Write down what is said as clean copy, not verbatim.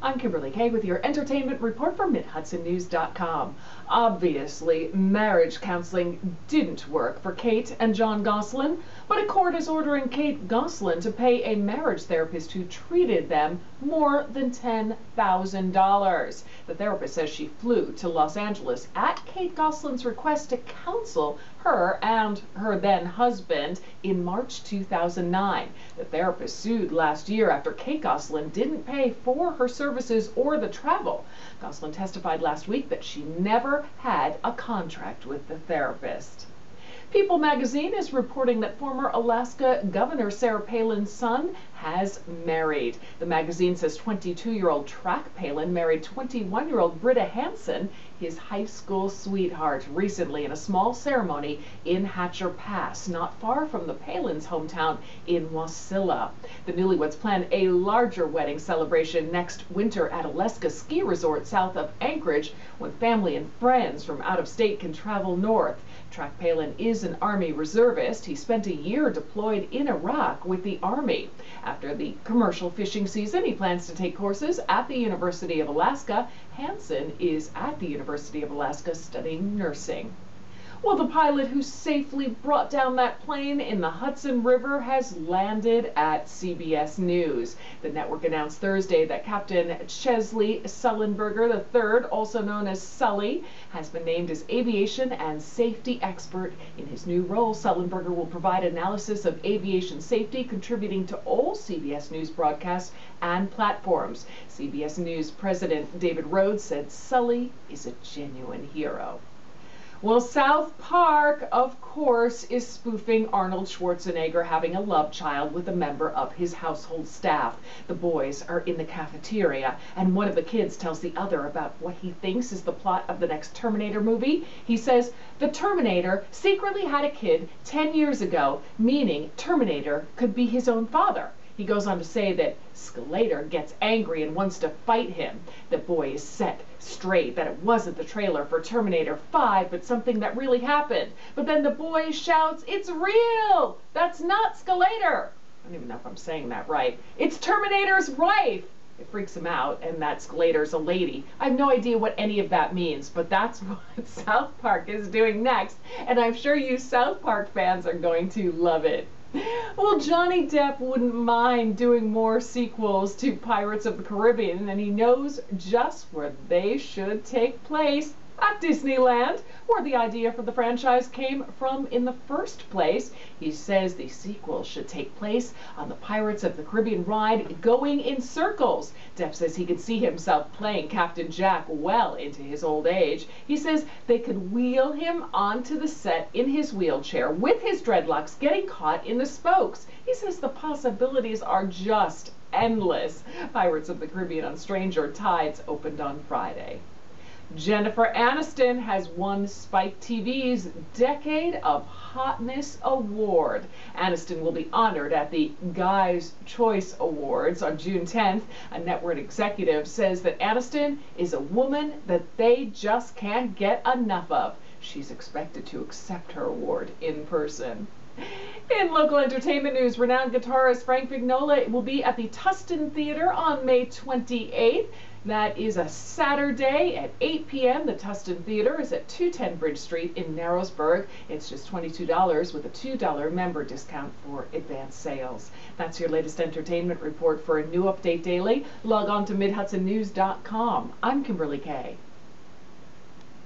I'm Kimberly Kay with your entertainment report from MidHudsonNews.com. Obviously, marriage counseling didn't work for Kate and Jon Gosselin, but a court is ordering Kate Gosselin to pay a marriage therapist who treated them more than $10,000. The therapist says she flew to Los Angeles at Kate Gosselin's request to counsel her and her then husband in March 2009. The therapist sued last year after Kate Gosselin didn't pay for her services or the travel. Gosselin testified last week that she never had a contract with the therapist. People magazine is reporting that former Alaska Governor Sarah Palin's son has married. The magazine says 22-year-old Track Palin married 21-year-old Britta Hansen, his high school sweetheart, recently in a small ceremony in Hatcher Pass, not far from the Palins' hometown in Wasilla. The newlyweds plan a larger wedding celebration next winter at Aleska Ski Resort south of Anchorage, when family and friends from out of state can travel north. Track Palin is an Army reservist. He spent a year deployed in Iraq with the Army. After the commercial fishing season, he plans to take courses at the University of Alaska. Hansen is at the University of Alaska studying nursing. Well, the pilot who safely brought down that plane in the Hudson River has landed at CBS News. The network announced Thursday that Captain Chesley Sullenberger III, also known as Sully, has been named as aviation and safety expert. In his new role, Sullenberger will provide analysis of aviation safety, contributing to all CBS News broadcasts and platforms. CBS News President David Rhodes said Sully is a genuine hero. Well, South Park, of course, is spoofing Arnold Schwarzenegger having a love child with a member of his household staff. The boys are in the cafeteria, and one of the kids tells the other about what he thinks is the plot of the next Terminator movie. He says, the Terminator secretly had a kid 10 years ago, meaning Terminator could be his own father. He goes on to say that Skeletor gets angry and wants to fight him. The boy is set straight that it wasn't the trailer for Terminator 5, but something that really happened. But then the boy shouts, "It's real! That's not Skeletor!" I don't even know if I'm saying that right. It's Terminator's wife! It freaks him out, and that Skeletor's a lady. I have no idea what any of that means, but that's what South Park is doing next, and I'm sure you South Park fans are going to love it. Well, Johnny Depp wouldn't mind doing more sequels to Pirates of the Caribbean, and he knows just where they should take place. At Disneyland, where the idea for the franchise came from in the first place. He says the sequel should take place on the Pirates of the Caribbean ride, going in circles. Depp says he could see himself playing Captain Jack well into his old age. He says they could wheel him onto the set in his wheelchair with his dreadlocks getting caught in the spokes. He says the possibilities are just endless. Pirates of the Caribbean on Stranger Tides opened on Friday. Jennifer Aniston has won Spike TV's Decade of Hotness Award. Aniston will be honored at the Guys' Choice Awards on June 10th. A network executive says that Aniston is a woman that they just can't get enough of. She's expected to accept her award in person. In local entertainment news, renowned guitarist Frank Vignola will be at the Tustin Theater on May 28th. That is a Saturday at 8 p.m. The Tustin Theater is at 210 Bridge Street in Narrowsburg. It's just $22 with a $2 member discount for advance sales. That's your latest entertainment report. For a new update daily, log on to MidHudsonNews.com. I'm Kimberly Kay.